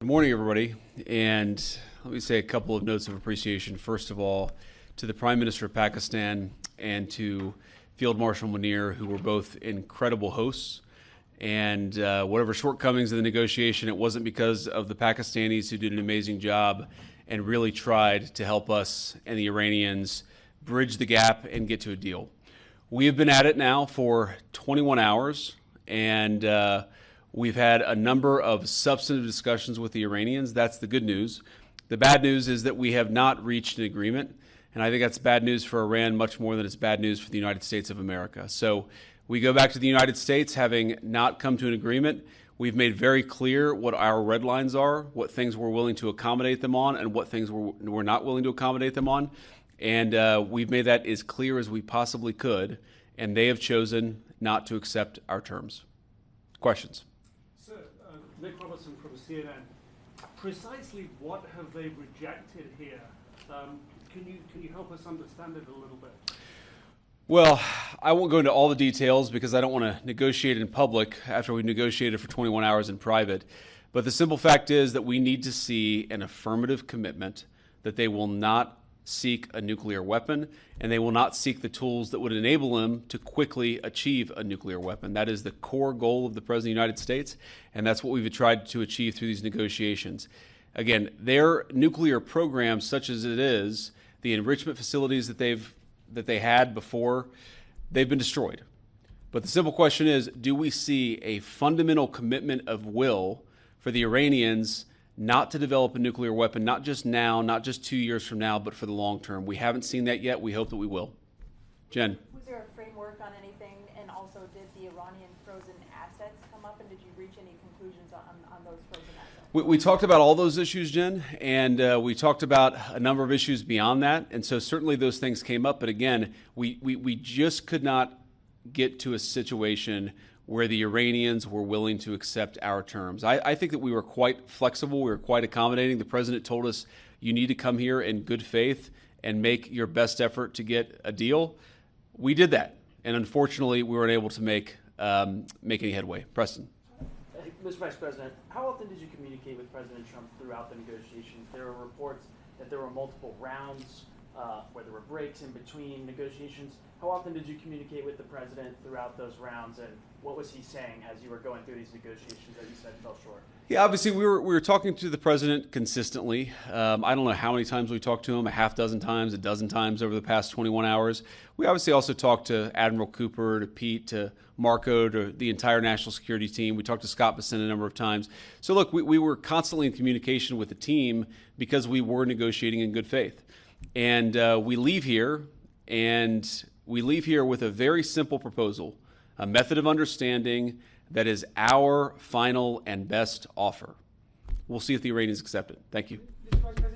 Good morning, everybody, and let me say a couple of notes of appreciation. First of all, to the Prime Minister of Pakistan and to Field Marshal Munir, who were both incredible hosts. And whatever shortcomings in the negotiation, it wasn't because of the Pakistanis, who did an amazing job and really tried to help us and the Iranians bridge the gap and get to a deal. We have been at it now for 21 hours, and we've had a number of substantive discussions with the Iranians. That's the good news. The bad news is that we have not reached an agreement, and I think that's bad news for Iran much more than it's bad news for the United States of America. So we go back to the United States having not come to an agreement. We've made very clear what our red lines are, what things we're willing to accommodate them on, and what things we're not willing to accommodate them on. And we've made that as clear as we possibly could, and they have chosen not to accept our terms. Questions? Nick Robertson from CNN. Precisely what have they rejected here? Can you help us understand it a little bit? Well, I won't go into all the details because I don't want to negotiate in public after we've negotiated for 21 hours in private. But the simple fact is that we need to see an affirmative commitment that they will not seek a nuclear weapon, and they will not seek the tools that would enable them to quickly achieve a nuclear weapon. That is the core goal of the President of the United States, and that's what we've tried to achieve through these negotiations. Again, their nuclear program, such as it is, the enrichment facilities that they had before, they've been destroyed. But the simple question is, do we see a fundamental commitment of will for the Iranians not to develop a nuclear weapon, not just now, not just 2 years from now, but for the long term? We haven't seen that yet. We hope that we will. Jen? Was there a framework on anything? And also, did the Iranian frozen assets come up? And did you reach any conclusions on those frozen assets? We talked about all those issues, Jen, and we talked about a number of issues beyond that. And so certainly those things came up. But again, we just could not get to a situation where the Iranians were willing to accept our terms. I think that we were quite flexible. We were quite accommodating. The president told us, you need to come here in good faith and make your best effort to get a deal. We did that. And unfortunately, we weren't able to make any headway. Preston. Mr. Vice President, how often did you communicate with President Trump throughout the negotiations? There were reports that there were multiple rounds where there were breaks in between negotiations. How often did you communicate with the president throughout those rounds, and what was he saying as you were going through these negotiations that you said fell short? Yeah, obviously we were talking to the president consistently. I don't know how many times we talked to him, a half dozen times, a dozen times over the past 21 hours. We obviously also talked to Admiral Cooper, to Pete, to Marco, to the entire national security team. We talked to Scott Bessent a number of times. So look, we were constantly in communication with the team because we were negotiating in good faith. And we leave here with a very simple proposal, a method of understanding that is our final and best offer. We'll see if the Iranians accept it. Thank you.